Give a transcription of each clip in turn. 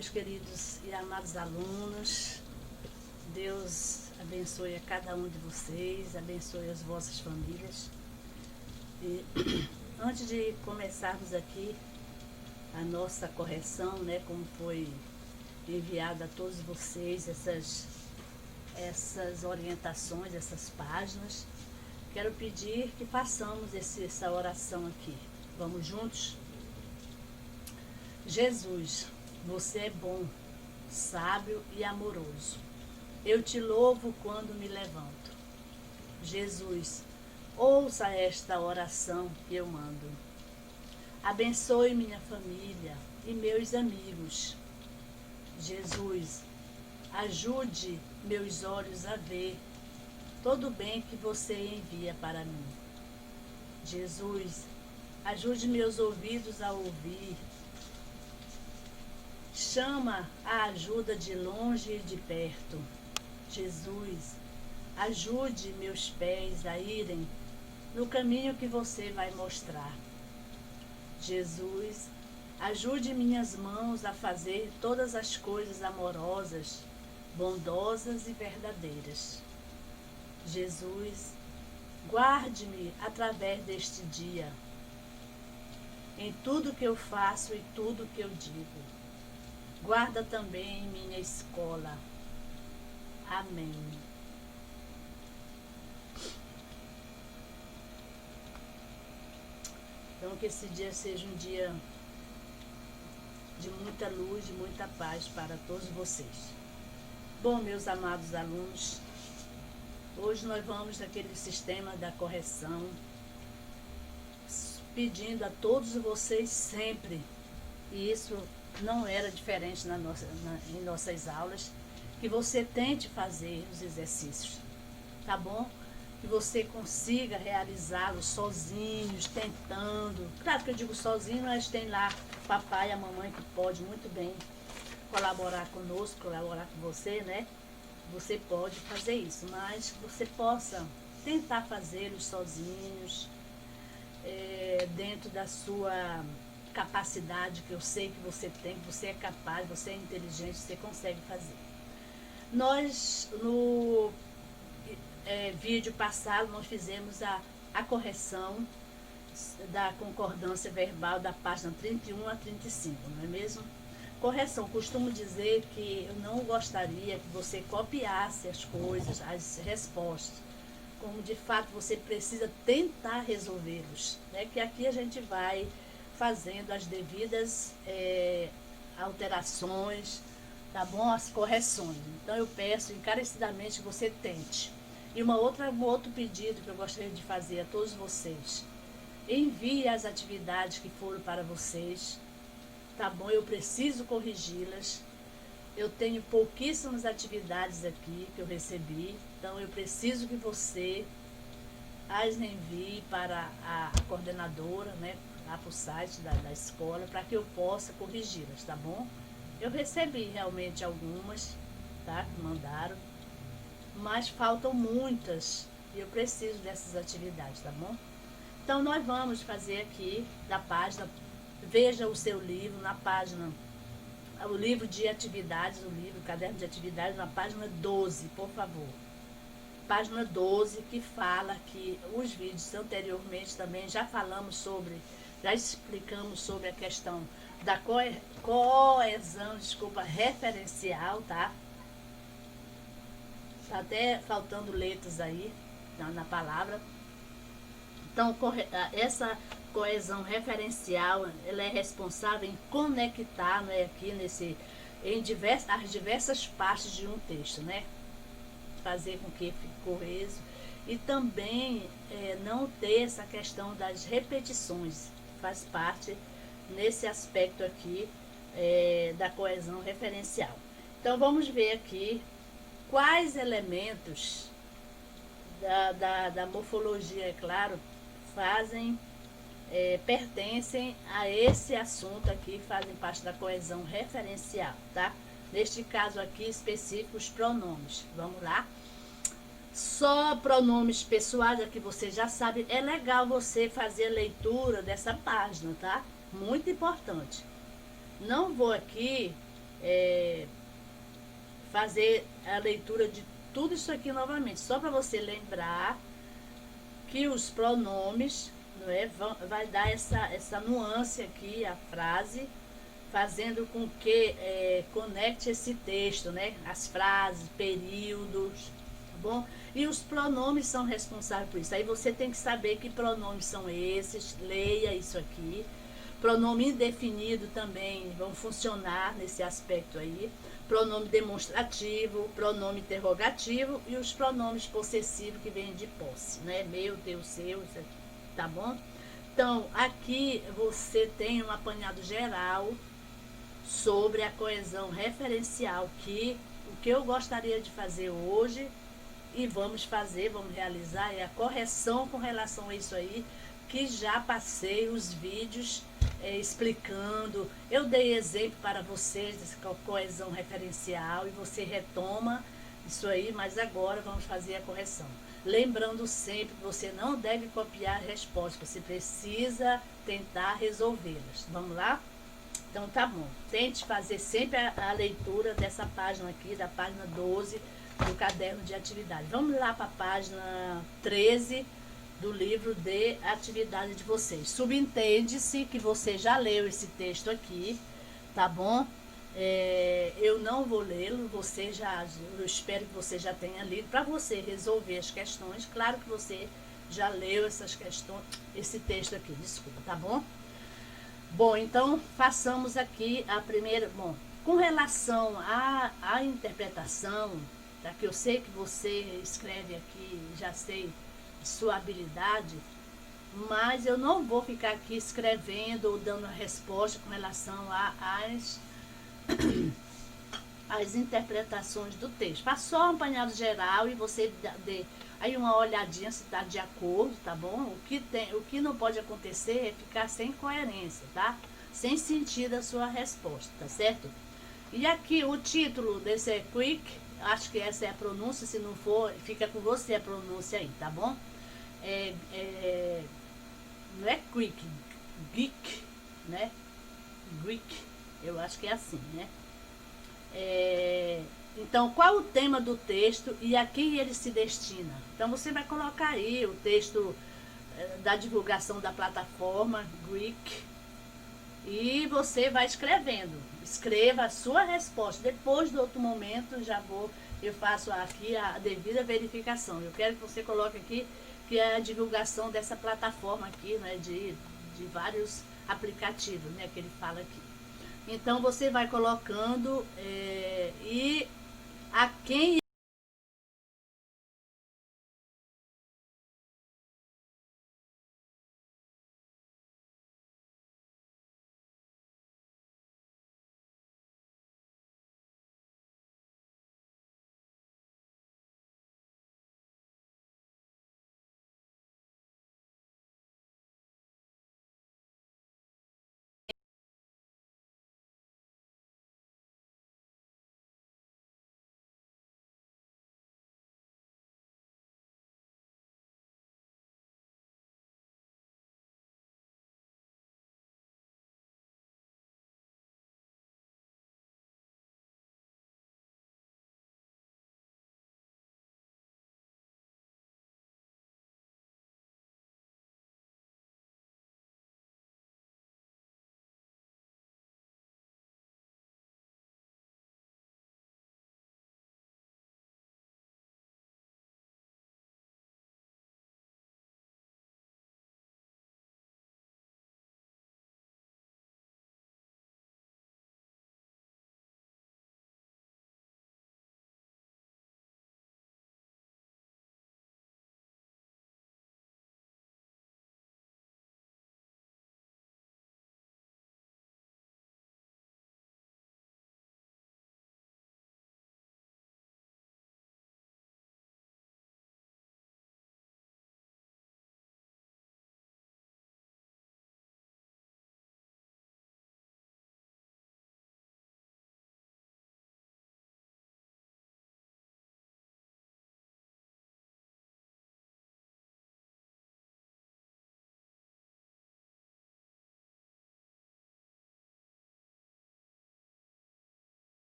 meus queridos e amados alunos. Deus abençoe a cada um de vocês, abençoe as vossas famílias. E antes de começarmos aqui a nossa correção, né, como foi enviado a todos vocês essas orientações, essas páginas, quero pedir que façamos essa oração aqui. Vamos juntos? Jesus, você é bom, sábio e amoroso. Eu te louvo quando me levanto. Jesus, ouça esta oração que eu mando. Abençoe minha família e meus amigos. Jesus, ajude meus olhos a ver todo o bem que você envia para mim. Jesus, ajude meus ouvidos a ouvir. Chama a ajuda de longe e de perto. Jesus, ajude meus pés a irem no caminho que você vai mostrar. Jesus, ajude minhas mãos a fazer todas as coisas amorosas, bondosas e verdadeiras. Jesus, guarde-me através deste dia, em tudo que eu faço e tudo que eu digo. Guarda também minha escola. Amém. Então, que esse dia seja um dia de muita luz, de muita paz para todos vocês. Bom, meus amados alunos, hoje nós vamos naquele sistema da correção, pedindo a todos vocês sempre, e isso não era diferente em nossas aulas, que você tente fazer os exercícios, tá bom? Que você consiga realizá-los sozinhos, tentando. Claro que eu digo sozinho, mas tem lá o papai e a mamãe que pode muito bem colaborar conosco, colaborar com você, né? Você pode fazer isso, mas que você possa tentar fazê-los sozinhos, dentro da sua capacidade, que eu sei que você tem, que você é capaz, você é inteligente, você consegue fazer. Nós, no vídeo passado, nós fizemos a correção da concordância verbal da página 31 a 35, não é mesmo? Correção, costumo dizer que eu não gostaria que você copiasse as coisas, as respostas, como de fato você precisa tentar resolvê-los, né? Que aqui a gente vai fazendo as devidas alterações, tá bom? As correções. Então eu peço encarecidamente que você tente. E um outro pedido que eu gostaria de fazer a todos vocês: envie as atividades que foram para vocês, tá bom? Eu preciso corrigi-las. Eu tenho pouquíssimas atividades aqui que eu recebi, então eu preciso que você as envie para a coordenadora, né? Lá para o site da escola, para que eu possa corrigi-las, tá bom? Eu recebi realmente algumas, tá? Que mandaram, mas faltam muitas e eu preciso dessas atividades, tá bom? Então nós vamos fazer aqui da página, veja o seu livro na página, o livro de atividades, o caderno de atividades na página 12, por favor. Página 12, que fala que os vídeos anteriormente também já falamos sobre, já explicamos sobre a questão da coesão, referencial, tá? Tá até faltando letras aí na palavra. Então, essa coesão referencial, ela é responsável em conectar, né, aqui as diversas partes de um texto, né? Fazer com que fique coeso e também não ter essa questão das repetições, faz parte nesse aspecto aqui da coesão referencial. Então vamos ver aqui quais elementos da morfologia, é claro, pertencem a esse assunto aqui, fazem parte da coesão referencial, tá? Neste caso aqui específico, os pronomes. Vamos lá? Só pronomes pessoais, aqui você já sabe. É legal você fazer a leitura dessa página, tá? Muito importante. Não vou aqui é, fazer a leitura de tudo isso aqui novamente, só para você lembrar que os pronomes, não é, vai dar essa nuance aqui, a frase, fazendo com que conecte esse texto, né? As frases, períodos, tá bom? E os pronomes são responsáveis por isso. Aí você tem que saber que pronomes são esses, leia isso aqui. Pronome indefinido também vão funcionar nesse aspecto aí. Pronome demonstrativo, pronome interrogativo e os pronomes possessivos que vêm de posse, né? Meu, teu, seu, isso aqui, tá bom? Então, aqui você tem um apanhado geral sobre a coesão referencial, que o que eu gostaria de fazer hoje e vamos realizar é a correção com relação a isso aí, que já passei os vídeos explicando, eu dei exemplo para vocês dessa coesão referencial e você retoma isso aí, mas agora vamos fazer a correção. Lembrando sempre que você não deve copiar a resposta, você precisa tentar resolvê-las. Vamos lá? Então tá bom. Tente fazer sempre a leitura dessa página aqui, da página 12 do caderno de atividade. Vamos lá para a página 13 do livro de atividade de vocês. Subentende-se que você já leu esse texto aqui, tá bom? Eu não vou lê-lo, eu espero que você já tenha lido para você resolver as questões. Claro que você já leu essas questões, esse texto aqui, desculpa, tá bom? Bom, então façamos aqui a primeira. Bom, com relação à interpretação, tá, que eu sei que você escreve aqui, já sei sua habilidade, mas eu não vou ficar aqui escrevendo ou dando a resposta com relação às interpretações do texto. Faz só um apanhado geral e você dê aí uma olhadinha se está de acordo, tá bom? O que não pode acontecer é ficar sem coerência, tá? Sem sentido a sua resposta, tá certo? E aqui o título desse é Quick, acho que essa é a pronúncia, se não for, fica com você a pronúncia aí, tá bom? Não é Quick, Geek, né? Greek, eu acho que é assim, né? Então, qual o tema do texto e a quem ele se destina? Então, você vai colocar aí o texto da divulgação da plataforma Greek e você vai escrevendo. Escreva a sua resposta. Depois, do outro momento, eu faço aqui a devida verificação. Eu quero que você coloque aqui que é a divulgação dessa plataforma aqui, né, de vários aplicativos, né, que ele fala aqui. Então você vai colocando e a quem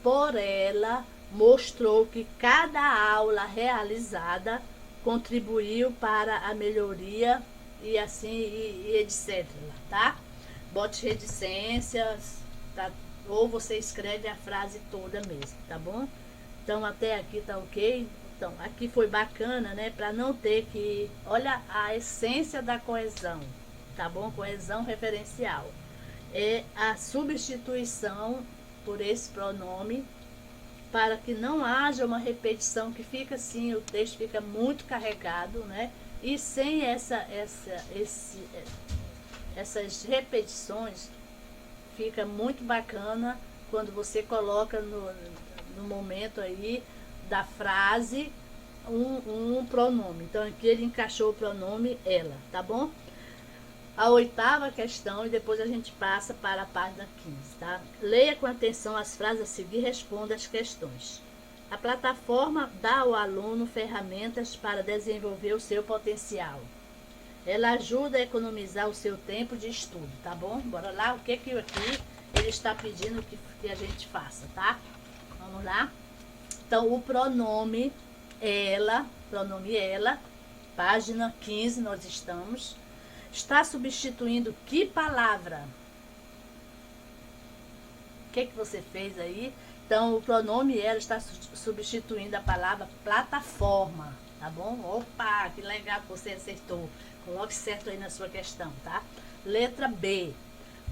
por ela mostrou que cada aula realizada contribuiu para a melhoria e assim e etc, tá? Bote reticências, tá? Ou você escreve a frase toda mesmo, tá bom? Então até aqui tá ok? Então aqui foi bacana, né? Para não ter que... Olha a essência da coesão, tá bom? Coesão referencial é a substituição por esse pronome para que não haja uma repetição que fica assim, o texto fica muito carregado, né? E sem essas repetições, fica muito bacana quando você coloca no momento aí da frase um pronome. Então aqui ele encaixou o pronome ela, tá bom? A 8ª questão e depois a gente passa para a página 15, tá? Leia com atenção as frases a seguir e responda as questões. A plataforma dá ao aluno ferramentas para desenvolver o seu potencial. Ela ajuda a economizar o seu tempo de estudo, tá bom? Bora lá, o que aqui ele está pedindo que a gente faça, tá? Vamos lá? Então, o pronome ela, página 15 nós estamos... Está substituindo que palavra? O que você fez aí? Então, o pronome ela está substituindo a palavra plataforma, tá bom? Opa, que legal que você acertou. Coloque certo aí na sua questão, tá? Letra B.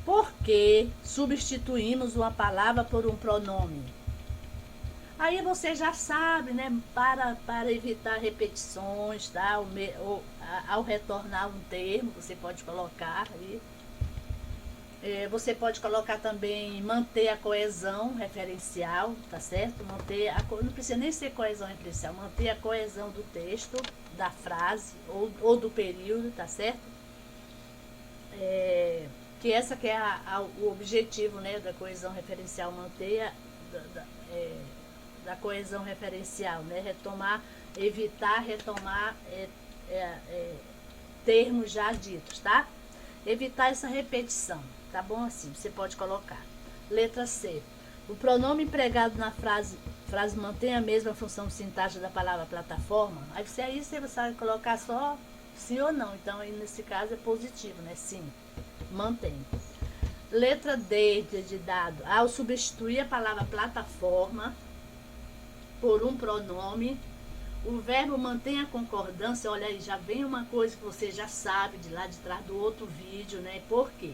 Por que substituímos uma palavra por um pronome? Aí você já sabe, né? Para evitar repetições, tá? Ao retornar um termo, você pode colocar aí. Você pode colocar também manter a coesão referencial, tá certo? Não precisa nem ser coesão referencial, manter a coesão do texto, da frase ou do período, tá certo? Que essa que é o objetivo, né, da coesão referencial, manter da coesão referencial, né? Evitar retomar termos já ditos, tá? Evitar essa repetição, tá bom? Assim, você pode colocar. Letra C. O pronome empregado na frase mantém a mesma função sintática da palavra plataforma. Aí você vai colocar só sim ou não. Então, aí nesse caso é positivo, né? Sim, mantém. Letra D de dado. Ao substituir a palavra plataforma por um pronome, o verbo mantém a concordância. Olha aí, já vem uma coisa que você já sabe de lá de trás do outro vídeo, né? Por quê?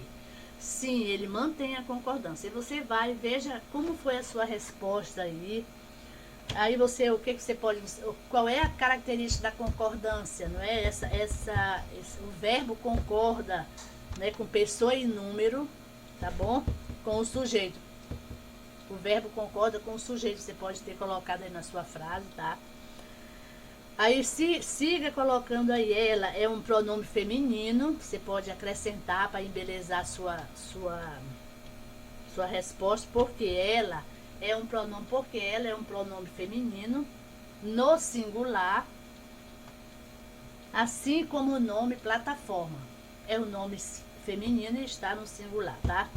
Sim, ele mantém a concordância. E você vai, veja como foi a sua resposta aí. Aí o que você pode... Qual é a característica da concordância, não é? O verbo concorda, né, com pessoa e número, tá bom? Com o sujeito. O verbo concorda com o sujeito, você pode ter colocado aí na sua frase, tá? Aí siga colocando aí, ela é um pronome feminino, você pode acrescentar para embelezar sua resposta, porque ela é um pronome feminino no singular, assim como o nome plataforma. É um nome feminino e está no singular, tá?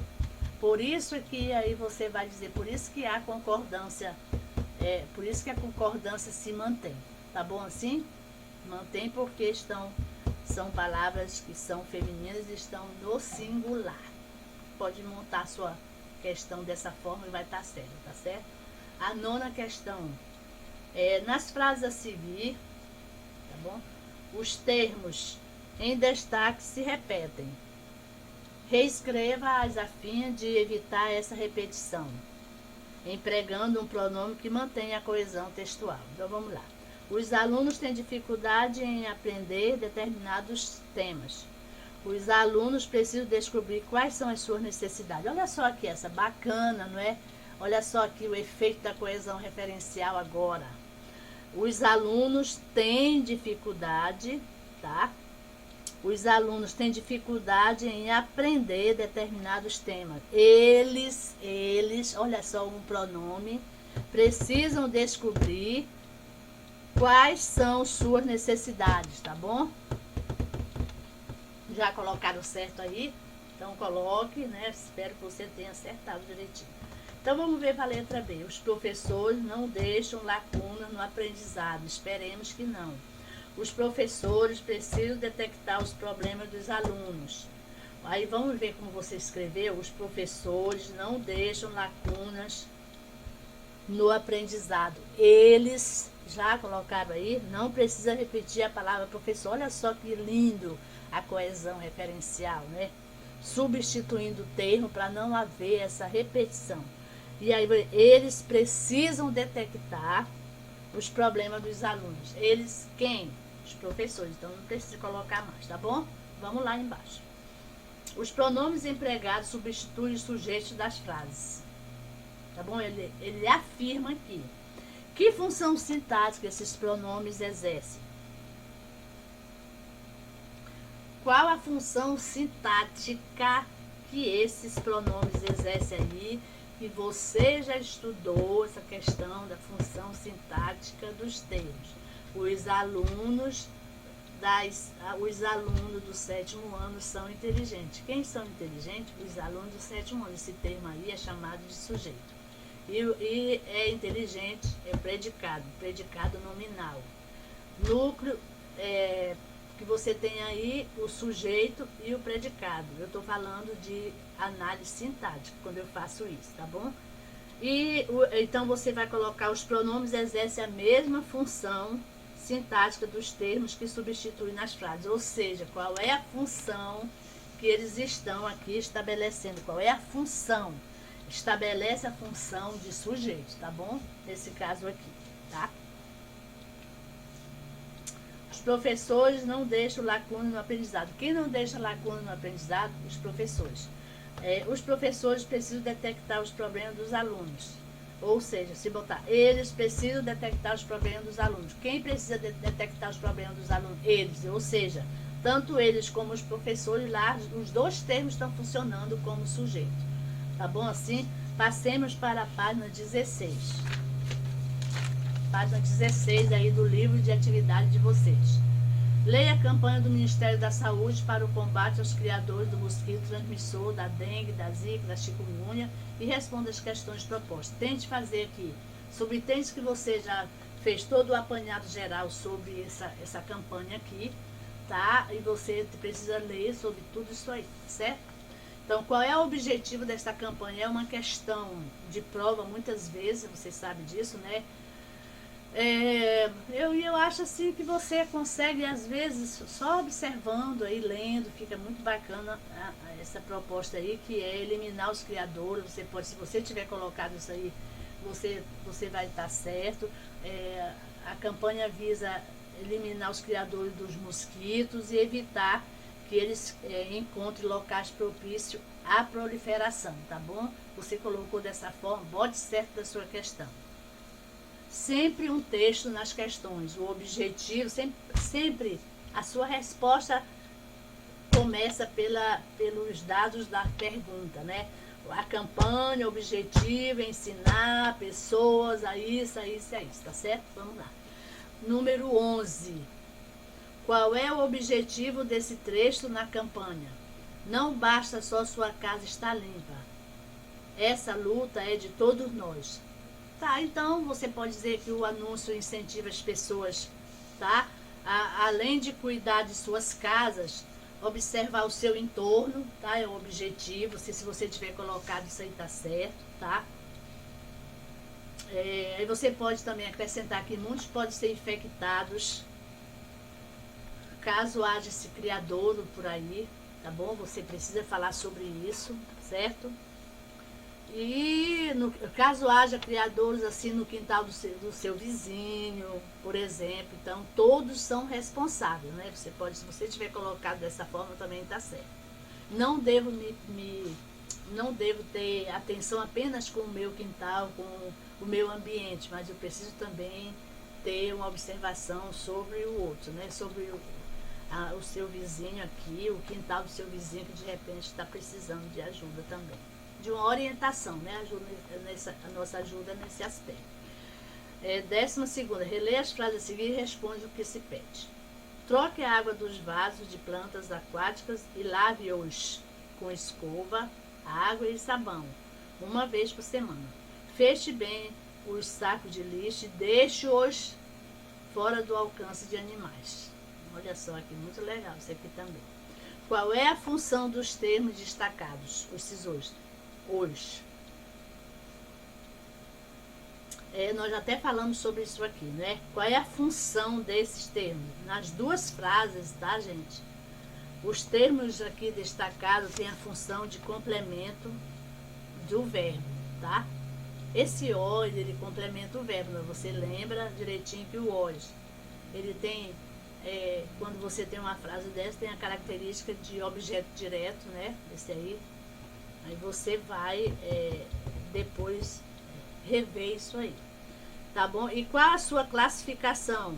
Por isso que aí você vai dizer, por isso que a concordância se mantém, tá bom assim? Mantém porque são palavras que são femininas e estão no singular. Pode montar a sua questão dessa forma e vai estar certo, tá certo? A 9ª questão, nas frases a seguir, tá bom? Os termos em destaque se repetem. Reescreva-as a fim de evitar essa repetição, empregando um pronome que mantenha a coesão textual. Então vamos lá. Os alunos têm dificuldade em aprender determinados temas. Os alunos precisam descobrir quais são as suas necessidades. Olha só aqui essa, bacana, não é? Olha só aqui o efeito da coesão referencial agora. Os alunos têm dificuldade, tá? Os alunos têm dificuldade em aprender determinados temas. Eles, olha só um pronome, precisam descobrir quais são suas necessidades, tá bom? Já colocaram certo aí? Então coloque, né? Espero que você tenha acertado direitinho. Então vamos ver para a letra B. Os professores não deixam lacunas no aprendizado. Esperemos que não. Os professores precisam detectar os problemas dos alunos. Aí vamos ver como você escreveu. Os professores não deixam lacunas no aprendizado. Eles já colocaram aí, não precisa repetir a palavra professor. Olha só que lindo a coesão referencial, né? Substituindo o termo para não haver essa repetição. E aí eles precisam detectar os problemas dos alunos. Eles quem? Os professores. Então não precisa colocar mais, tá bom? Vamos lá embaixo. Os pronomes empregados substituem os sujeitos das frases. Tá bom? Ele afirma aqui. Que função sintática esses pronomes exercem? Qual a função sintática que esses pronomes exercem aí? Que você já estudou essa questão da função sintática dos termos. Os alunos do 7º ano são inteligentes. Quem são inteligentes? Os alunos do 7º ano. Esse termo aí é chamado de sujeito. E é inteligente, é predicado nominal. Núcleo, que você tem aí o sujeito e o predicado. Eu estou falando de análise sintática, quando eu faço isso, tá bom? Então você vai colocar os pronomes exercem a mesma função sintática dos termos que substituem nas frases. Ou seja, qual é a função que eles estão aqui estabelecendo? Qual é a função? Estabelece a função de sujeito, tá bom? Nesse caso aqui, tá? Os professores não deixam lacuna no aprendizado. Quem não deixa lacuna no aprendizado? Os professores. Os professores precisam detectar os problemas dos alunos. Ou seja, se botar, eles precisam detectar os problemas dos alunos. Quem precisa detectar os problemas dos alunos? Eles. Ou seja, tanto eles como os professores lá, os dois termos estão funcionando como sujeito. Tá bom assim? Passemos para a página 16. Página 16 aí do livro de atividade de vocês. Leia a campanha do Ministério da Saúde para o combate aos criadores do mosquito transmissor, da dengue, da zika, da chikungunya e responda as questões propostas. Tente fazer aqui. Subentende que você já fez todo o apanhado geral sobre essa campanha aqui, tá? E você precisa ler sobre tudo isso aí, certo? Então, qual é o objetivo dessa campanha? É uma questão de prova, muitas vezes, você sabe disso, né? Eu acho assim que você consegue, às vezes, só observando aí, lendo, fica muito bacana essa proposta aí, que é eliminar os criadores. Você pode, se você tiver colocado isso aí, você vai estar certo. A campanha visa eliminar os criadores dos mosquitos e evitar que eles encontrem locais propícios à proliferação, tá bom? Você colocou dessa forma, bote certo da sua questão. Sempre um texto nas questões, o objetivo, sempre a sua resposta começa pelos dados da pergunta, né? A campanha, o objetivo é ensinar pessoas a isso, tá certo? Vamos lá. Número 11. Qual é o objetivo desse trecho na campanha? Não basta só sua casa estar limpa. Essa luta é de todos nós. Tá, então você pode dizer que o anúncio incentiva as pessoas, tá? Além de cuidar de suas casas, observar o seu entorno, tá? É o objetivo. Se você tiver colocado isso aí, tá certo, tá? Aí você pode também acrescentar que muitos podem ser infectados caso haja esse criadouro por aí, tá bom? Você precisa falar sobre isso, certo? E caso haja criadores assim no quintal do seu vizinho, por exemplo, então todos são responsáveis, né? Você pode, se você tiver colocado dessa forma, também está certo. Não devo não devo ter atenção apenas com o meu quintal, com o meu ambiente, mas eu preciso também ter uma observação sobre o outro, né? Sobre o seu vizinho aqui, o quintal do seu vizinho que de repente está precisando de ajuda também. De uma orientação, né? A nossa ajuda nesse aspecto. 12ª, releia as frases a seguir e responde o que se pede. Troque a água dos vasos de plantas aquáticas e lave-os com escova, água e sabão. uma vez por semana. Feche bem os sacos de lixo e deixe-os fora do alcance de animais. Olha só aqui, muito legal isso aqui também. Qual é a função dos termos destacados, os SISOs? Nós até falamos sobre isso aqui, né? Qual é a função desses termos? Nas duas frases, tá, gente? Os termos aqui destacados têm a função de complemento do verbo, tá? Esse hoje, ele complementa o verbo, né? Você lembra direitinho que o hoje, ele tem, quando você tem uma frase dessa, tem a característica de objeto direto, né? Esse aí você vai depois rever isso aí, tá bom? E qual a sua classificação?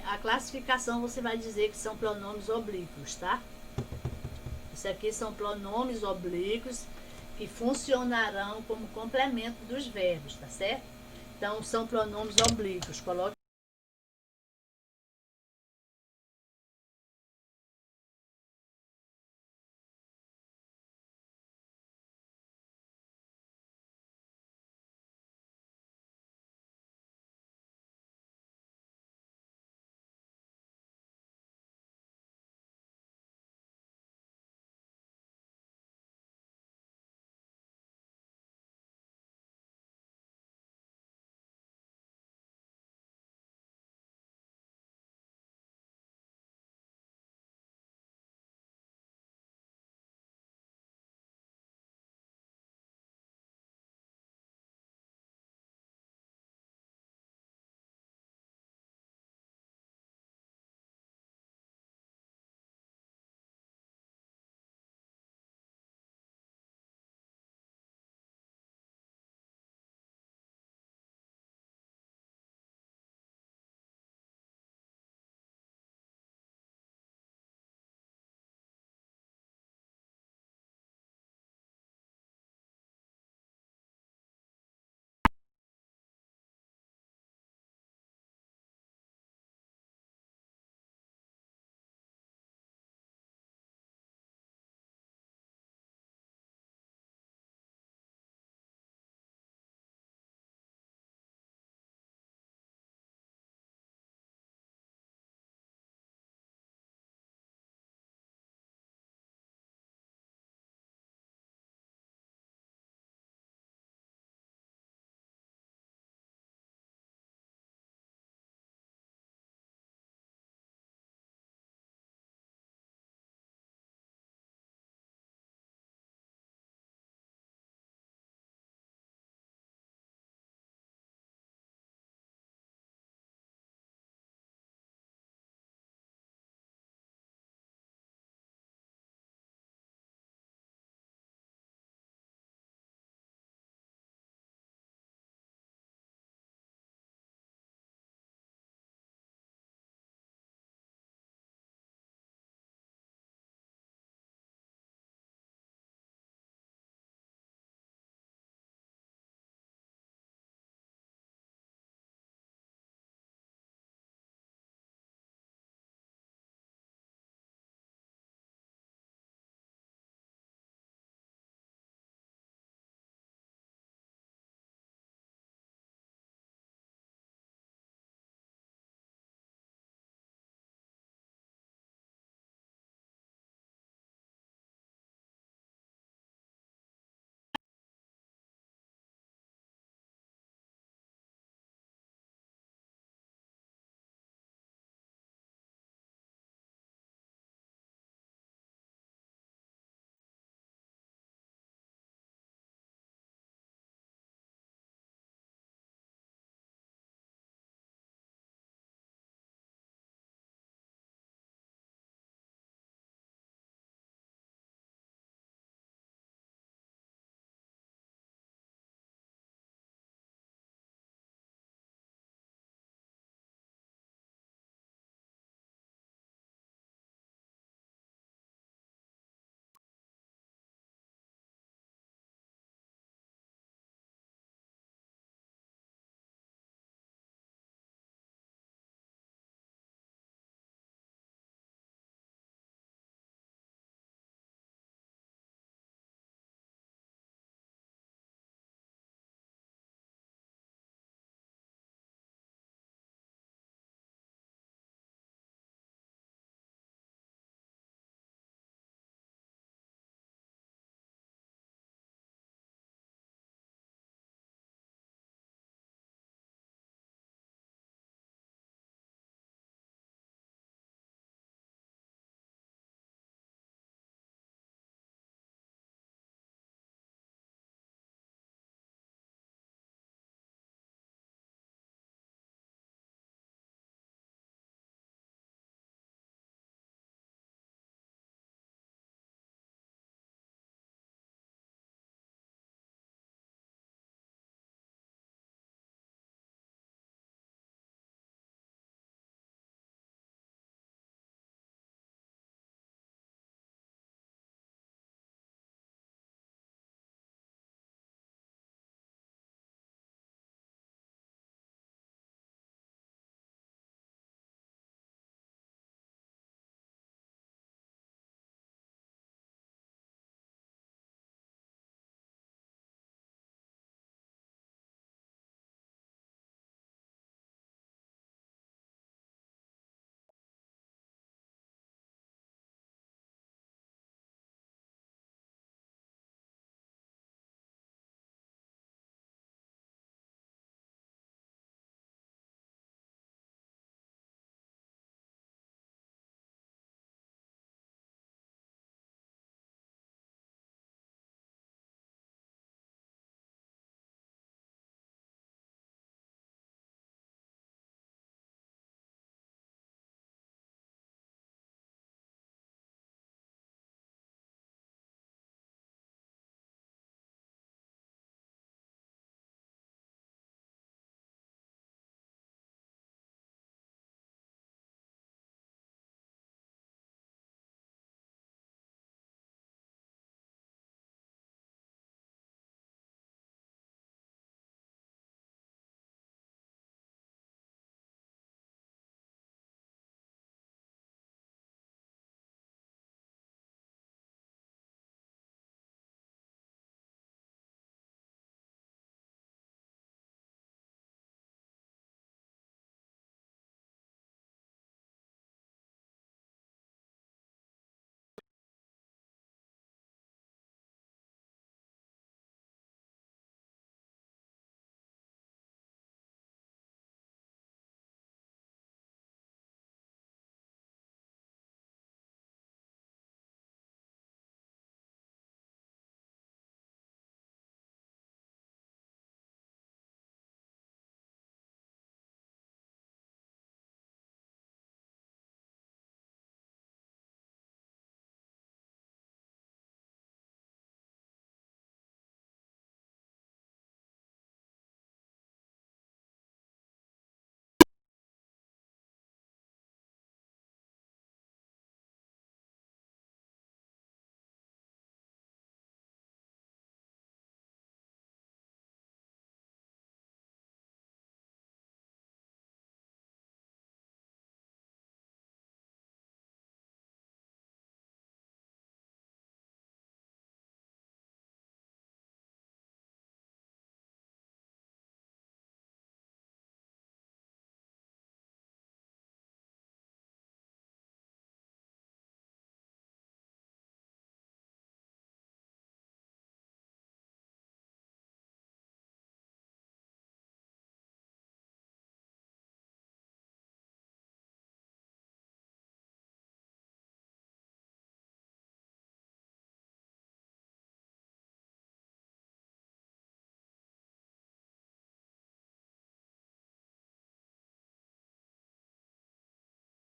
A classificação você vai dizer que são pronomes oblíquos, tá? Isso aqui são pronomes oblíquos que funcionarão como complemento dos verbos, tá certo? Então, são pronomes oblíquos. Coloque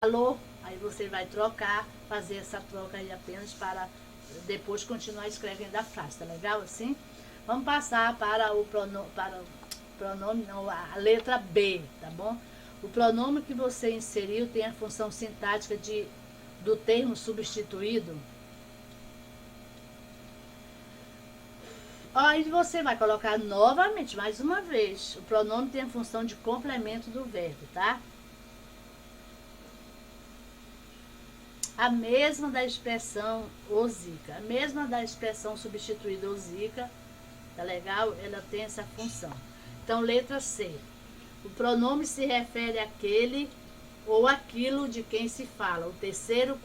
valor, aí você vai trocar, fazer essa troca aí apenas para depois continuar escrevendo a frase, tá legal assim? Vamos passar para o pronome, não, a letra B, tá bom? O pronome que você inseriu tem a função sintática do termo substituído. Aí você vai colocar novamente, mais uma vez. O pronome tem a função de complemento do verbo, tá? A mesma da expressão osica, a mesma da expressão substituída osica, tá legal? Ela tem essa função. Então, letra C. O pronome se refere àquele ou aquilo de quem se fala. O terceiro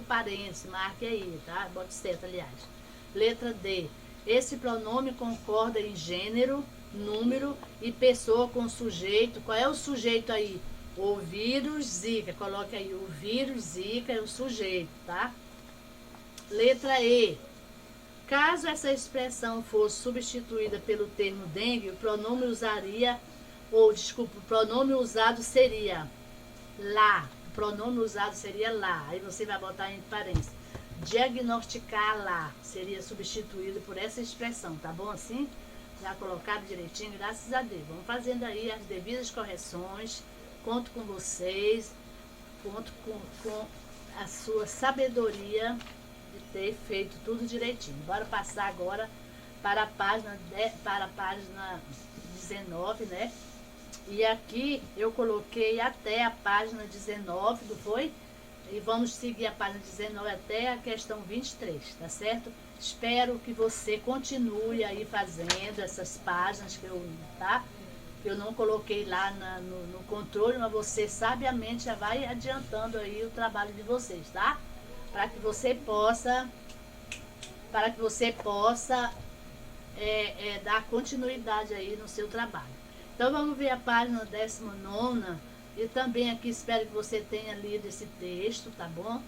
parênteses, marque aí, tá? Bote certo, aliás. Letra D. Esse pronome concorda em gênero, número e pessoa com sujeito. Qual é o sujeito aí? O vírus zika. Coloque aí, o vírus zika é o sujeito, tá? Letra E. Caso essa expressão fosse substituída pelo termo dengue, o pronome o pronome usado seria lá. O pronome usado seria lá. Aí você vai botar em parênteses. Diagnosticar lá seria substituído por essa expressão, tá bom assim? Já colocado direitinho, graças a Deus. Vamos fazendo aí as devidas correções. Conto com vocês, conto com a sua sabedoria de ter feito tudo direitinho. Bora passar agora para a página 19, né? E aqui eu coloquei até a página 19, não foi? E vamos seguir a página 19 até a questão 23, tá certo? Espero que você continue aí fazendo essas páginas que eu não coloquei lá no controle, mas você sabiamente já vai adiantando aí o trabalho de vocês, tá? Para que você possa dar continuidade aí no seu trabalho. Então vamos ver a página 19 e também aqui espero que você tenha lido esse texto, tá bom?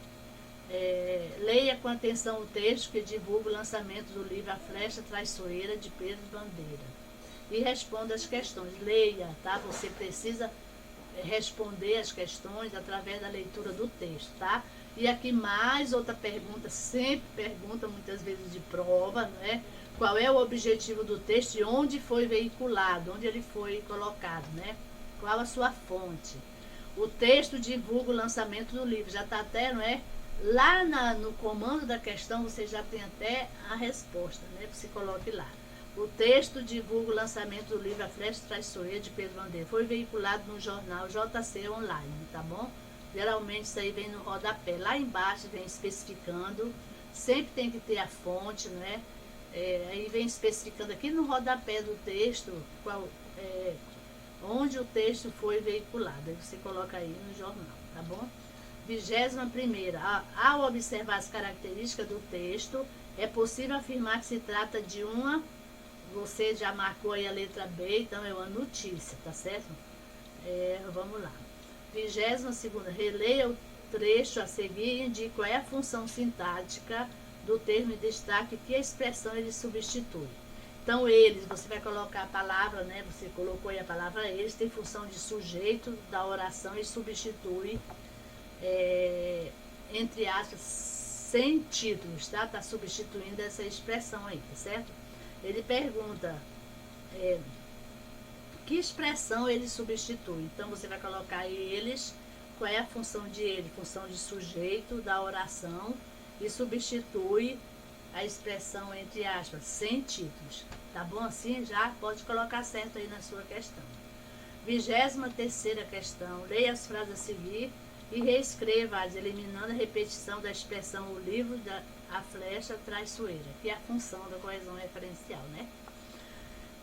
Leia com atenção o texto que divulga o lançamento do livro A Flecha Traiçoeira de Pedro Bandeira e responda as questões. Leia, tá? Você precisa responder as questões através da leitura do texto, tá? E aqui mais outra pergunta, sempre pergunta, muitas vezes de prova, né? Qual é o objetivo do texto e onde foi veiculado, onde ele foi colocado, né? Qual a sua fonte? O texto divulga o lançamento do livro, já está até, não é? Lá no comando da questão você já tem até a resposta, né? Você coloque lá. O texto divulga o lançamento do livro A Flecha Traiçoeira de Pedro Bandeira. Foi veiculado no jornal JC Online, tá bom? Geralmente isso aí vem no rodapé. Lá embaixo vem especificando, sempre tem que ter a fonte, né? Aí vem especificando aqui no rodapé do texto onde o texto foi veiculado. Aí você coloca aí no jornal, tá bom? 21ª. Ao observar as características do texto, é possível afirmar que se trata de uma... Você já marcou aí a letra B, então é uma notícia, tá certo? Vamos lá. 22ª. Releia o trecho a seguir e indique qual é a função sintática do termo em destaque, que a expressão ele substitui. Então, eles, você vai colocar a palavra, né? Você colocou aí a palavra eles, tem função de sujeito da oração e substitui, entre aspas, sem títulos, tá? Tá substituindo essa expressão aí, tá certo? Ele pergunta que expressão ele substitui. Então, você vai colocar eles, qual é a função de ele? Função de sujeito da oração e substitui a expressão, entre aspas, sem títulos. Tá bom assim? Já pode colocar certo aí na sua questão. 23ª questão. Leia as frases a seguir e reescreva-as, eliminando a repetição da expressão o livro da A Flecha Traiçoeira, que é a função da coesão referencial, né?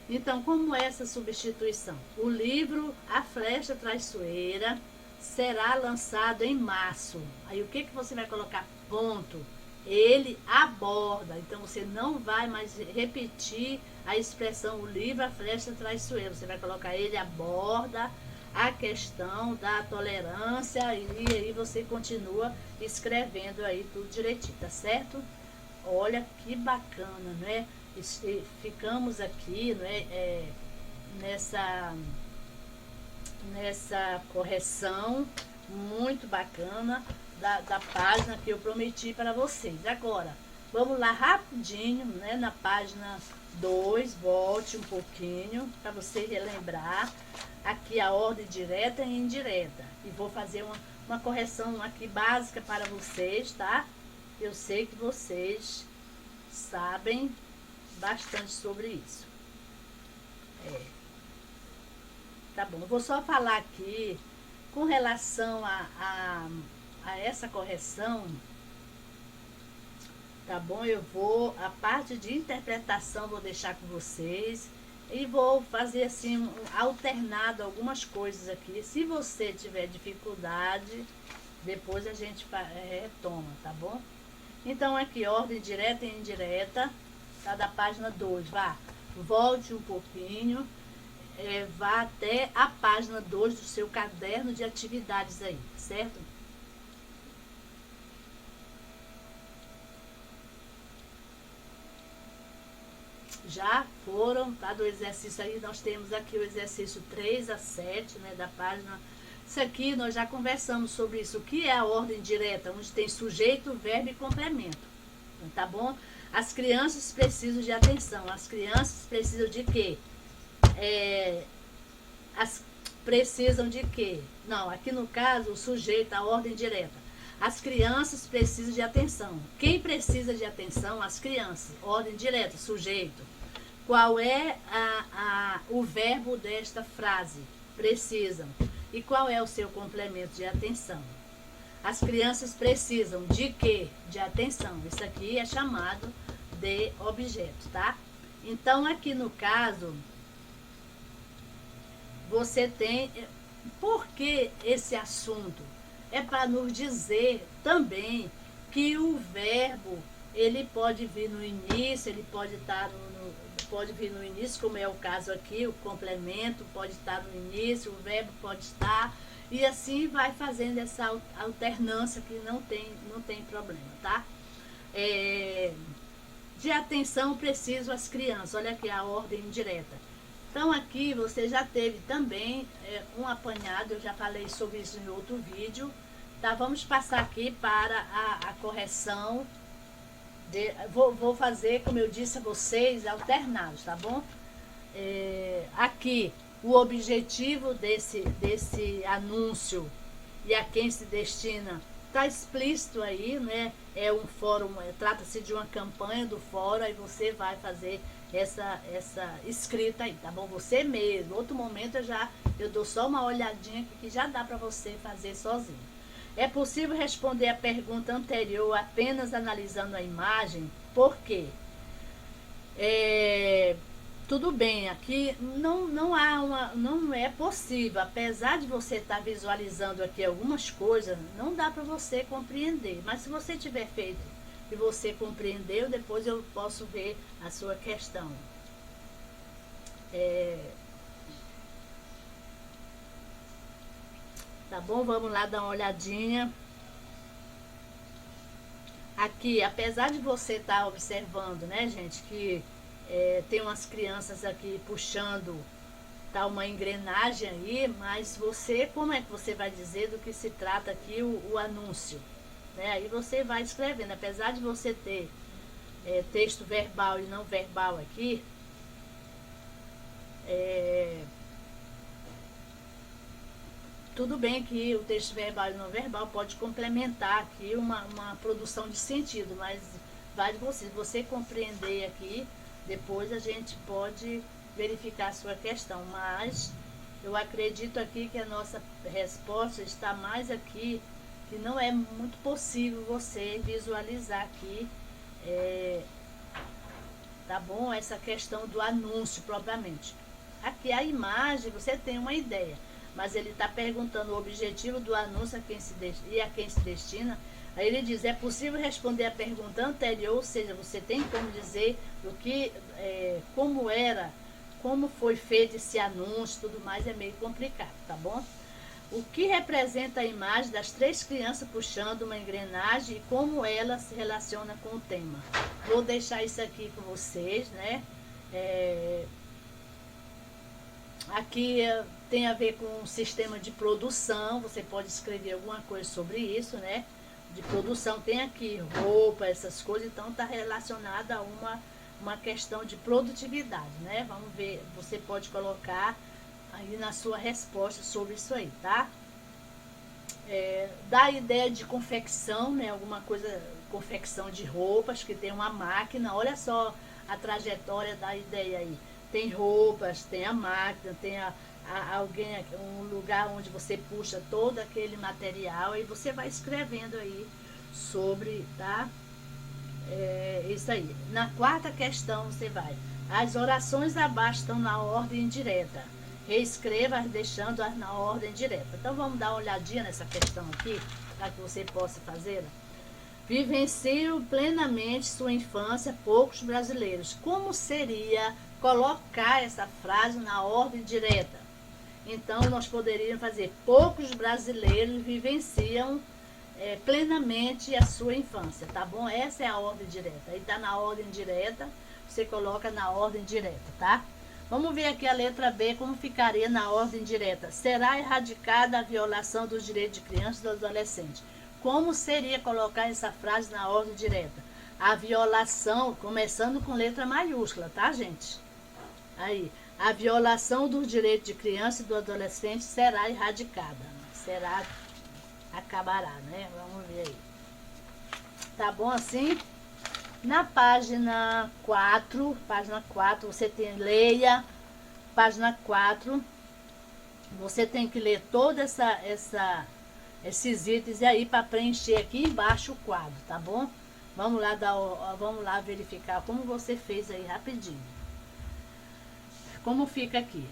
Então, como é essa substituição? O livro A Flecha Traiçoeira será lançado em março. Aí o que você vai colocar? Ponto. Ele aborda. Então você não vai mais repetir a expressão o livro A Flecha Traiçoeira. Você vai colocar ele aborda a questão da tolerância e aí você continua escrevendo aí tudo direitinho, tá certo? Olha que bacana, né? Ficamos aqui, nessa correção muito bacana da página que eu prometi para vocês. Agora, vamos lá rapidinho, né, na página 2, volte um pouquinho para você relembrar aqui a ordem direta e indireta. E vou fazer uma correção aqui básica para vocês, tá? Eu sei que vocês sabem bastante sobre isso. Tá bom, eu vou só falar aqui com relação a essa correção, tá bom? A parte de interpretação vou deixar com vocês e vou fazer assim, alternado algumas coisas aqui. Se você tiver dificuldade, depois a gente retoma, tá bom? Então aqui, ordem direta e indireta, tá, da página 2, volte um pouquinho, vá até a página 2 do seu caderno de atividades aí, certo? Já foram, tá? Do exercício aí, nós temos aqui o exercício 3 a 7, né, da página. Isso aqui nós já conversamos sobre isso. O que é a ordem direta? Onde tem sujeito, verbo e complemento. Tá bom? As crianças precisam de atenção. As crianças precisam de quê? Precisam de quê? Não, aqui no caso, o sujeito, a ordem direta. As crianças precisam de atenção. Quem precisa de atenção? As crianças. Ordem direta, sujeito. Qual é o verbo desta frase? Precisam. E qual é o seu complemento de atenção? As crianças precisam de quê? De atenção. Isso aqui é chamado de objeto, tá? Então, aqui no caso, você tem... Por que esse assunto? É para nos dizer também que o verbo, ele pode vir no início, ele pode estar pode vir no início, como é o caso aqui, o complemento pode estar no início, o verbo pode estar, e assim vai fazendo essa alternância que não tem problema, tá? De atenção preciso às crianças, olha aqui a ordem indireta. Então aqui você já teve também um apanhado, eu já falei sobre isso em outro vídeo, tá? Vamos passar aqui para a correção. Vou fazer, como eu disse a vocês, alternados, tá bom? Aqui, o objetivo desse anúncio e a quem se destina está explícito aí, né? É um fórum, trata-se de uma campanha do fórum, aí você vai fazer essa escrita aí, tá bom? Você mesmo. Outro momento eu dou só uma olhadinha que já dá para você fazer sozinho. É possível responder a pergunta anterior apenas analisando a imagem? Por quê? Tudo bem, aqui não é possível, apesar de você estar visualizando aqui algumas coisas, não dá para você compreender. Mas se você tiver feito e você compreendeu, depois eu posso ver a sua questão. Tá bom? Vamos lá dar uma olhadinha. Aqui, apesar de você estar observando, né, gente, que tem umas crianças aqui puxando, tá, uma engrenagem aí, mas você, como é que você vai dizer do que se trata aqui o anúncio? Né? Aí você vai escrevendo, apesar de você ter texto verbal e não verbal aqui, tudo bem que o texto verbal e não verbal pode complementar aqui uma produção de sentido, mas vai de você. Se você compreender aqui, depois a gente pode verificar a sua questão. Mas eu acredito aqui que a nossa resposta está mais aqui, que não é muito possível você visualizar aqui, tá bom? Essa questão do anúncio propriamente. Aqui a imagem, você tem uma ideia. Mas ele está perguntando o objetivo do anúncio e a quem se destina. Aí ele diz, é possível responder a pergunta anterior, ou seja, você tem como dizer como foi feito esse anúncio, tudo mais, é meio complicado, tá bom? O que representa a imagem das 3 crianças puxando uma engrenagem e como ela se relaciona com o tema? Vou deixar isso aqui com vocês, né? Aqui tem a ver com o sistema de produção, você pode escrever alguma coisa sobre isso, né? De produção, tem aqui roupa, essas coisas, então está relacionada a uma questão de produtividade, né? Vamos ver, você pode colocar aí na sua resposta sobre isso aí, tá? Dá ideia de confecção, né? Alguma coisa, confecção de roupas, que tem uma máquina, olha só a trajetória da ideia aí. Tem roupas, tem a máquina, tem alguém, um lugar onde você puxa todo aquele material e você vai escrevendo aí sobre, tá? Isso aí. Na quarta questão você vai. As orações abaixo estão na ordem direta. Reescreva deixando-as na ordem direta. Então vamos dar uma olhadinha nessa questão aqui, para que você possa fazê-la. Vivenciam plenamente sua infância poucos brasileiros. Como seria colocar essa frase na ordem direta? Então, nós poderíamos fazer: poucos brasileiros vivenciam plenamente a sua infância, tá bom? Essa é a ordem direta. Aí tá na ordem direta, você coloca na ordem direta, tá? Vamos ver aqui a letra B, como ficaria na ordem direta. Será erradicada a violação dos direitos de criança e do adolescente. Como seria colocar essa frase na ordem direta? A violação, começando com letra maiúscula, tá, gente? Aí, a violação dos direitos de criança e do adolescente será erradicada. Será, acabará, né? Vamos ver aí. Tá bom assim? Na página 4, você tem leia, página 4, você tem que ler toda esses itens aí para preencher aqui embaixo o quadro, tá bom? Vamos lá verificar como você fez aí rapidinho. Como fica aqui?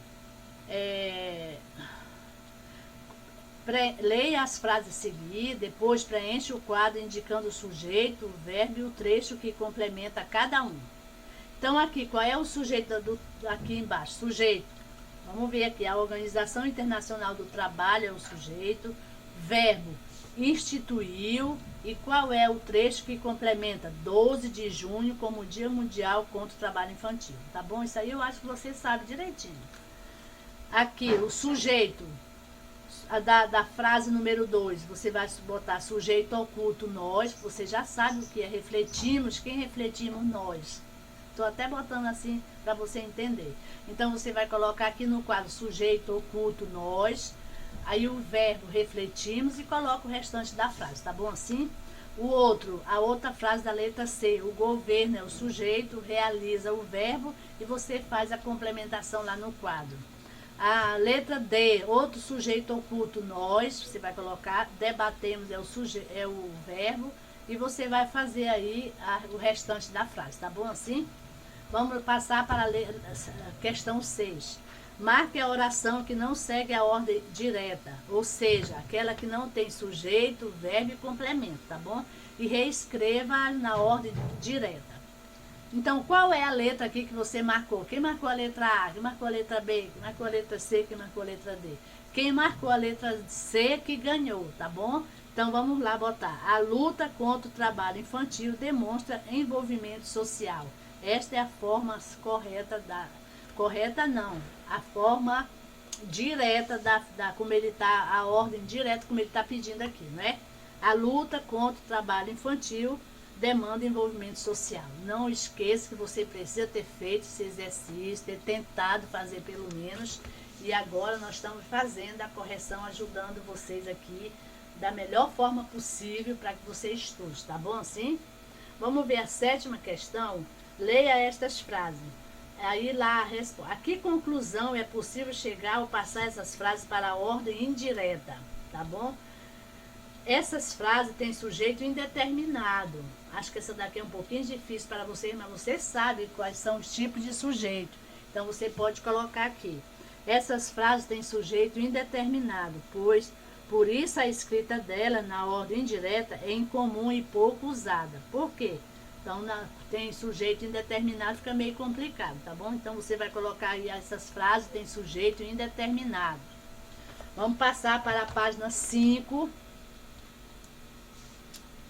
Leia as frases a seguir, depois preenche o quadro indicando o sujeito, o verbo e o trecho que complementa cada um. Então aqui, qual é o sujeito aqui embaixo? Sujeito. Vamos ver aqui, a Organização Internacional do Trabalho é o sujeito, verbo, instituiu, e qual é o trecho que complementa? 12 de junho como Dia Mundial contra o Trabalho Infantil, tá bom? Isso aí eu acho que você sabe direitinho. Aqui, o sujeito da frase número 2, você vai botar sujeito oculto nós, você já sabe o que é refletimos, quem refletimos nós. Estou até botando assim para você entender. Então você vai colocar aqui no quadro sujeito oculto nós, aí o verbo refletimos e coloca o restante da frase, tá bom assim? A outra frase da letra C, o governo é o sujeito, realiza o verbo e você faz a complementação lá no quadro. A letra D, outro sujeito oculto nós, você vai colocar, debatemos é o verbo e você vai fazer aí o restante da frase, tá bom assim? Vamos passar para a questão 6. Marque a oração que não segue a ordem direta, ou seja, aquela que não tem sujeito, verbo e complemento, tá bom? E reescreva na ordem direta. Então, qual é a letra aqui que você marcou? Quem marcou a letra A? Quem marcou a letra B? Quem marcou a letra C? Quem marcou a letra D? Quem marcou a letra C que ganhou, tá bom? Então, vamos lá botar. A luta contra o trabalho infantil demonstra envolvimento social. Esta é a forma correta a forma direta como ele tá, a ordem direta como ele está pedindo aqui, né? A luta contra o trabalho infantil demanda envolvimento social. Não esqueça que você precisa ter feito esse exercício, ter tentado fazer pelo menos, e agora nós estamos fazendo a correção, ajudando vocês aqui da melhor forma possível para que você estude, tá bom assim? Vamos ver a 7ª questão. Leia estas frases. Aí lá, a que conclusão é possível chegar ao passar essas frases para a ordem indireta, tá bom? Essas frases têm sujeito indeterminado. Acho que essa daqui é um pouquinho difícil para vocês, mas você sabe quais são os tipos de sujeito. Então você pode colocar aqui. Essas frases têm sujeito indeterminado, pois por isso a escrita dela na ordem indireta é incomum e pouco usada. Por quê? Então, tem sujeito indeterminado, fica meio complicado, tá bom? Então, você vai colocar aí essas frases, tem sujeito indeterminado. Vamos passar para a página 5.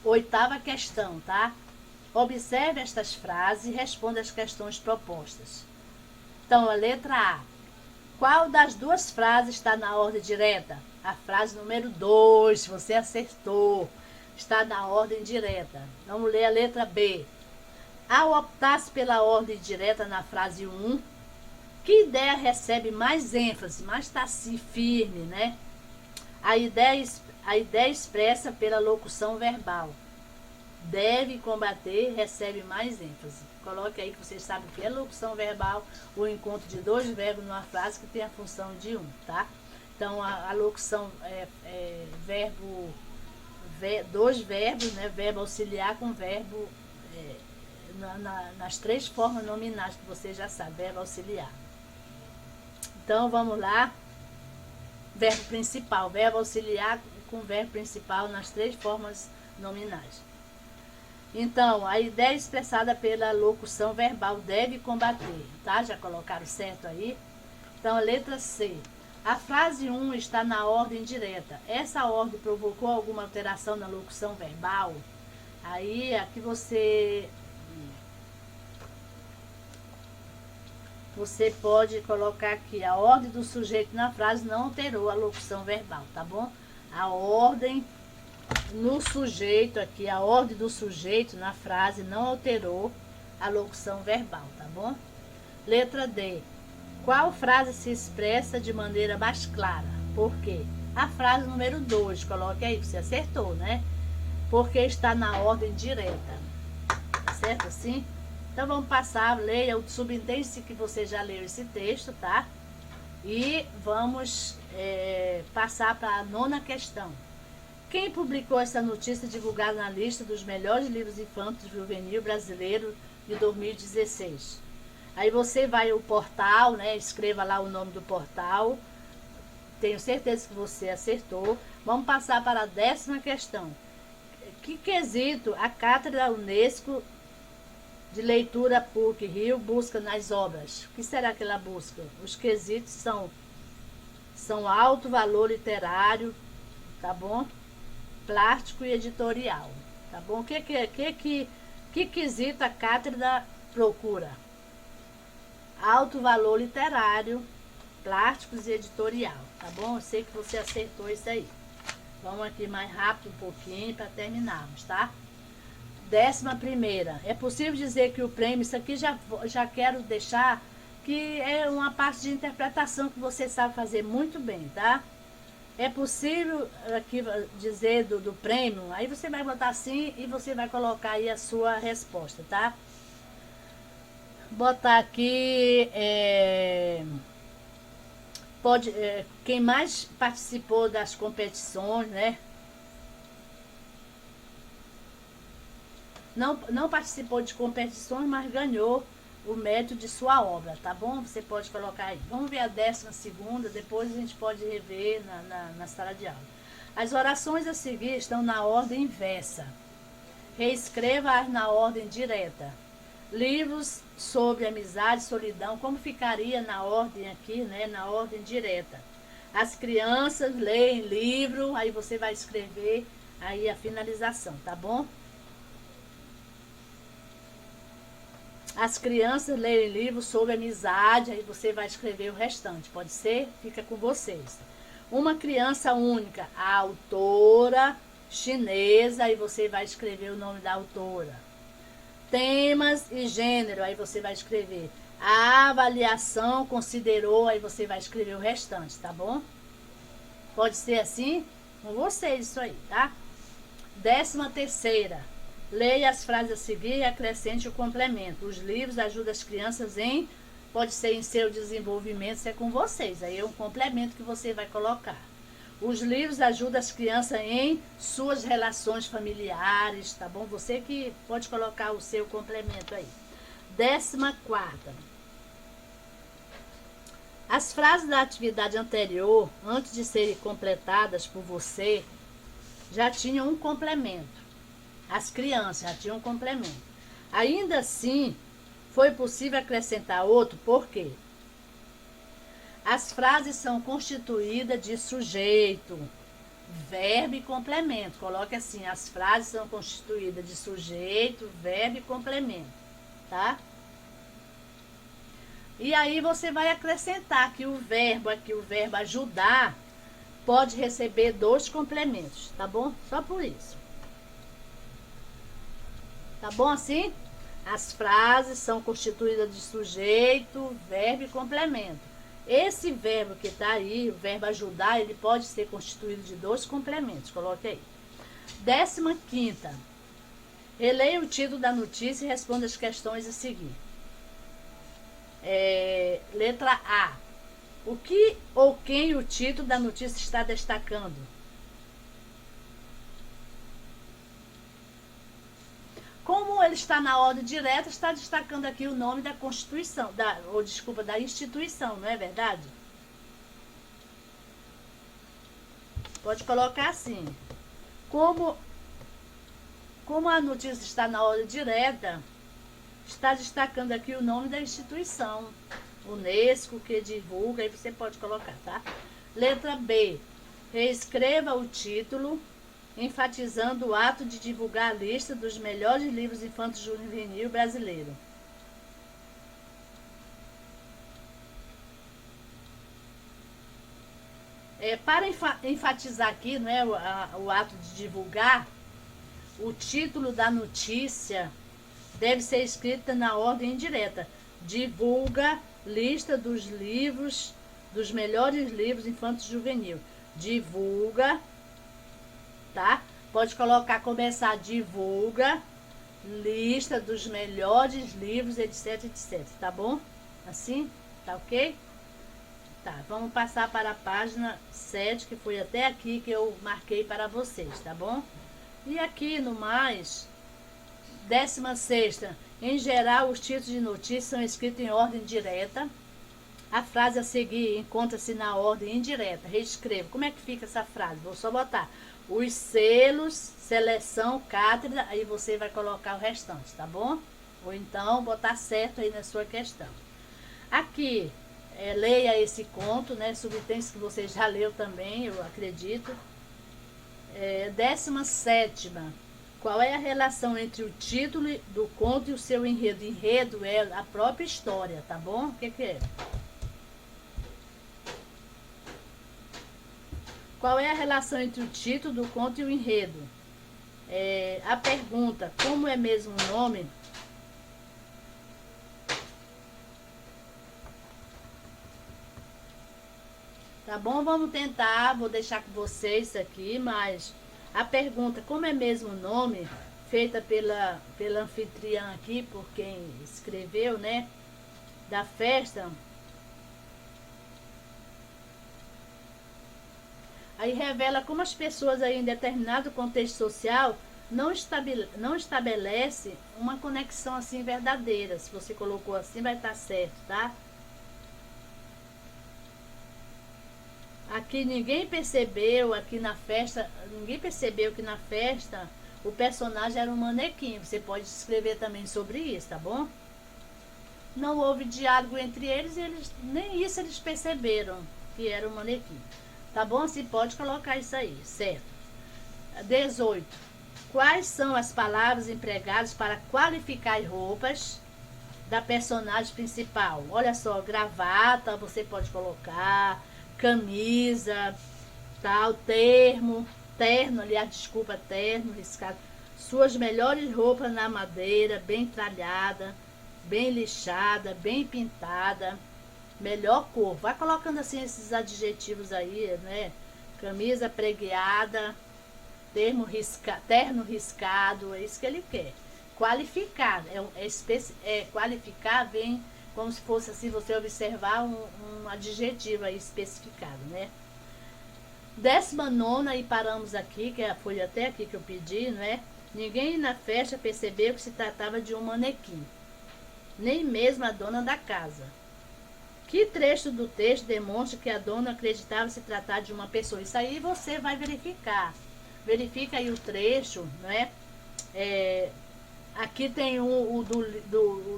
8ª questão, tá? Observe estas frases e responda as questões propostas. Então, a letra A. Qual das duas frases está na ordem direta? A frase número 2, você acertou. Está na ordem direta. Vamos ler a letra B. Ao optar-se pela ordem direta na frase 1, que ideia recebe mais ênfase, mais está assim firme, né? A ideia expressa pela locução verbal. Deve combater, recebe mais ênfase. Coloque aí que vocês sabem que é locução verbal, o encontro de dois verbos numa frase que tem a função de um, tá? Então, a locução dois verbos, né? Verbo auxiliar com verbo, nas três formas nominais que você já sabe, verbo auxiliar. Então, vamos lá. Verbo principal, verbo auxiliar com verbo principal nas três formas nominais. Então, a ideia expressada pela locução verbal deve combater, tá? Já colocaram certo aí? Então, a letra C. A frase 1 está na ordem direta. Essa ordem provocou alguma alteração na locução verbal? Aí, aqui você pode colocar aqui, a ordem do sujeito na frase não alterou a locução verbal, tá bom? A ordem no sujeito aqui, a ordem do sujeito na frase não alterou a locução verbal, tá bom? Letra D. Qual frase se expressa de maneira mais clara? Por quê? A frase número 2, coloque aí, você acertou, né? Porque está na ordem direta, certo assim? Então vamos passar, leia, subentende-se que você já leu esse texto, tá? E vamos passar para a 9ª questão. Quem publicou essa notícia divulgada na lista dos melhores livros infantis juvenil brasileiro de 2016? Aí você vai ao portal, né? Escreva lá o nome do portal. Tenho certeza que você acertou. Vamos passar para a 10ª questão. Que quesito a Cátedra Unesco de Leitura PUC-Rio busca nas obras? O que será que ela busca? Os quesitos são alto valor literário, tá bom? Plástico e editorial, tá bom? Que quesito a cátedra procura? Alto valor literário, plásticos e editorial, tá bom? Eu sei que você acertou isso aí. Vamos aqui mais rápido um pouquinho para terminarmos, tá? 11ª. É possível dizer que o prêmio, isso aqui já quero deixar, que é uma parte de interpretação que você sabe fazer muito bem, tá? É possível aqui dizer do prêmio, aí você vai botar assim e você vai colocar aí a sua resposta, tá? Botar aqui, quem mais participou das competições, né? Não participou de competições, mas ganhou o mérito de sua obra, tá bom? Você pode colocar aí. Vamos ver a 12ª, depois a gente pode rever na sala de aula. As orações a seguir estão na ordem inversa. Reescreva-as na ordem direta. Livros sobre amizade e solidão, como ficaria na ordem aqui, né? Na ordem direta. As crianças leem livro, aí você vai escrever aí a finalização, tá bom? As crianças leem livros sobre amizade, aí você vai escrever o restante, pode ser? Fica com vocês. Uma criança única, a autora chinesa, aí você vai escrever o nome da autora. Temas e gênero, aí você vai escrever. A avaliação considerou, aí você vai escrever o restante, tá bom? Pode ser assim? Com vocês isso aí, tá? 13ª. Leia as frases a seguir e acrescente o complemento. Os livros ajudam as crianças pode ser em seu desenvolvimento, isso é com vocês. Aí é um complemento que você vai colocar. Os livros ajudam as crianças em suas relações familiares, tá bom? Você que pode colocar o seu complemento aí. 14ª. As frases da atividade anterior, antes de serem completadas por você, já tinham um complemento. As crianças já tinham um complemento. Ainda assim, foi possível acrescentar outro, por quê? As frases são constituídas de sujeito, verbo e complemento. Coloque assim, as frases são constituídas de sujeito, verbo e complemento, tá? E aí você vai acrescentar que o verbo aqui, o verbo ajudar, pode receber 2 complementos, tá bom? Só por isso. Tá bom assim? As frases são constituídas de sujeito, verbo e complemento. Esse verbo que está aí, o verbo ajudar, ele pode ser constituído de 2 complementos. Coloque aí. 15ª. Releia o título da notícia e responda as questões a seguir. Letra A. O que ou quem o título da notícia está destacando? Como ele está na ordem direta, está destacando aqui o nome da Constituição, da instituição, não é verdade? Pode colocar assim. Como a notícia está na ordem direta, está destacando aqui o nome da instituição. Unesco, que divulga, aí você pode colocar, tá? Letra B. Reescreva o título, enfatizando o ato de divulgar a lista dos melhores livros infanto-juvenil brasileiro. Para enfatizar aqui, não é, o ato de divulgar, o título da notícia deve ser escrita na ordem indireta. Divulga lista dos livros, dos melhores livros infanto-juvenil. Divulga, tá? Pode colocar, começar, divulga lista dos melhores livros, etc, etc, tá bom? Assim, tá ok? Tá, vamos passar para a página 7, que foi até aqui que eu marquei para vocês, tá bom? E aqui no mais, 16ª, em geral, os títulos de notícias são escritos em ordem direta. A frase a seguir encontra-se na ordem indireta. Reescreva. Como é que fica essa frase? Vou só botar os selos, seleção, cátedra, aí você vai colocar o restante, tá bom? Ou então botar certo aí na sua questão. Aqui, leia esse conto, né? Subtexto que você já leu também, eu acredito. 17ª. Qual é a relação entre o título do conto e o seu enredo? Enredo é a própria história, tá bom? O que é? Qual é a relação entre o título do conto e o enredo? A pergunta, como é mesmo o nome? Tá bom? Vamos tentar, vou deixar com vocês aqui, mas a pergunta, como é mesmo o nome, feita pela anfitriã aqui, por quem escreveu, né, da festa. Aí revela como as pessoas aí em determinado contexto social não estabelece uma conexão assim verdadeira. Se você colocou assim, vai estar certo, tá? Aqui ninguém percebeu, aqui na festa, ninguém percebeu que na festa o personagem era um manequim. Você pode escrever também sobre isso, tá bom? Não houve diálogo entre eles, nem isso eles perceberam, que era um manequim. Tá bom? Você pode colocar isso aí, certo? 18. Quais são as palavras empregadas para qualificar as roupas da personagem principal? Olha só, gravata, você pode colocar, camisa, tal, terno, aliás, desculpa, terno, riscado. Suas melhores roupas na madeira, bem tralhada, bem lixada, bem pintada. Melhor cor. Vai colocando assim esses adjetivos aí, né? Camisa pregueada, terno riscado, é isso que ele quer. Qualificar. Qualificar vem como se fosse assim, você observar um adjetivo aí especificado, né? 19ª, e paramos aqui, que foi até aqui que eu pedi, né? Ninguém na festa percebeu que se tratava de um manequim, nem mesmo a dona da casa. Que trecho do texto demonstra que a dona acreditava se tratar de uma pessoa? Isso aí você vai verificar. Verifica aí o trecho, né? Aqui tem o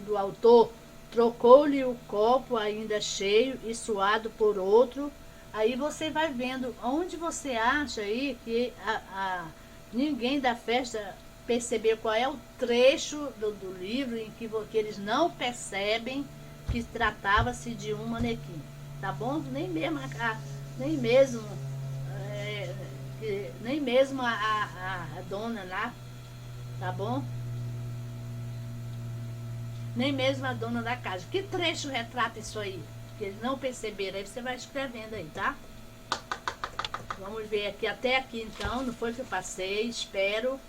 do autor. Trocou-lhe o copo ainda cheio e suado por outro. Aí você vai vendo onde você acha aí que ninguém da festa percebeu qual é o trecho do livro em que eles não percebem que tratava-se de um manequim, tá bom? Nem mesmo, nem mesmo a dona lá, tá bom? Nem mesmo a dona da casa. Que trecho retrata isso aí? Que eles não perceberam, aí você vai escrevendo aí, tá? Vamos ver aqui, até aqui então, não foi que eu passei, espero.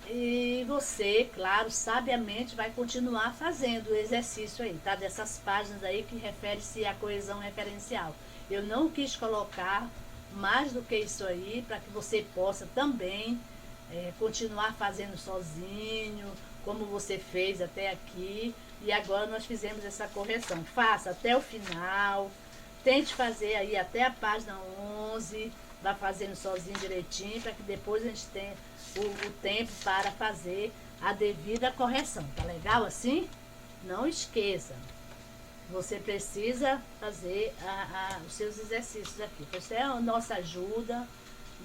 E você, claro, sabiamente vai continuar fazendo o exercício aí, tá? Dessas páginas aí que refere-se à coesão referencial. Eu não quis colocar mais do que isso aí, para que você possa também continuar fazendo sozinho, como você fez até aqui. E agora nós fizemos essa correção. Faça até o final. Tente fazer aí até a página 11, vá fazendo sozinho direitinho, para que depois a gente tenha o tempo para fazer a devida correção. Tá legal assim? Não esqueça, você precisa fazer os seus exercícios aqui. Você é a nossa ajuda.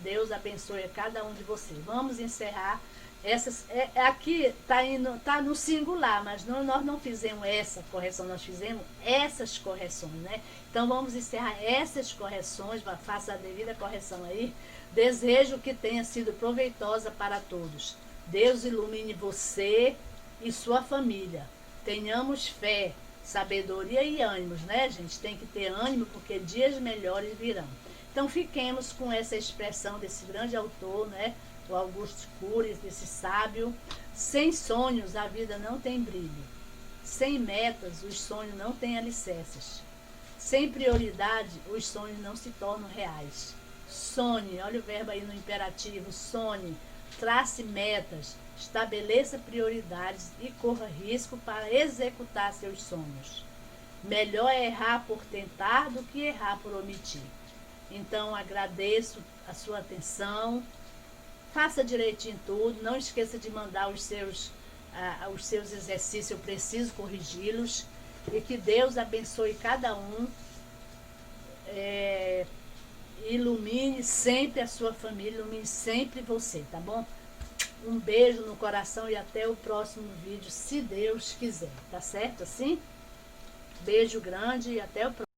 Deus abençoe a cada um de vocês. Vamos encerrar essas. Aqui tá no singular, mas nós não fizemos essa correção, nós fizemos essas correções, né? Então vamos encerrar essas correções, faça a devida correção aí. Desejo que tenha sido proveitosa para todos. Deus ilumine você e sua família. Tenhamos fé, sabedoria e ânimos, né, gente? Tem que ter ânimo porque dias melhores virão. Então fiquemos com essa expressão desse grande autor, né? O Augusto Cury, desse sábio. Sem sonhos a vida não tem brilho. Sem metas os sonhos não têm alicerces. Sem prioridade os sonhos não se tornam reais. Sonhe, olha o verbo aí no imperativo, sonhe, trace metas, estabeleça prioridades e corra risco para executar seus sonhos. Melhor é errar por tentar do que errar por omitir. Então agradeço a sua atenção, faça direitinho tudo, não esqueça de mandar os seus exercícios, eu preciso corrigi-los, e que Deus abençoe cada um, ilumine sempre a sua família, ilumine sempre você, tá bom? Um beijo no coração e até o próximo vídeo, se Deus quiser, tá certo assim? Beijo grande e até o próximo.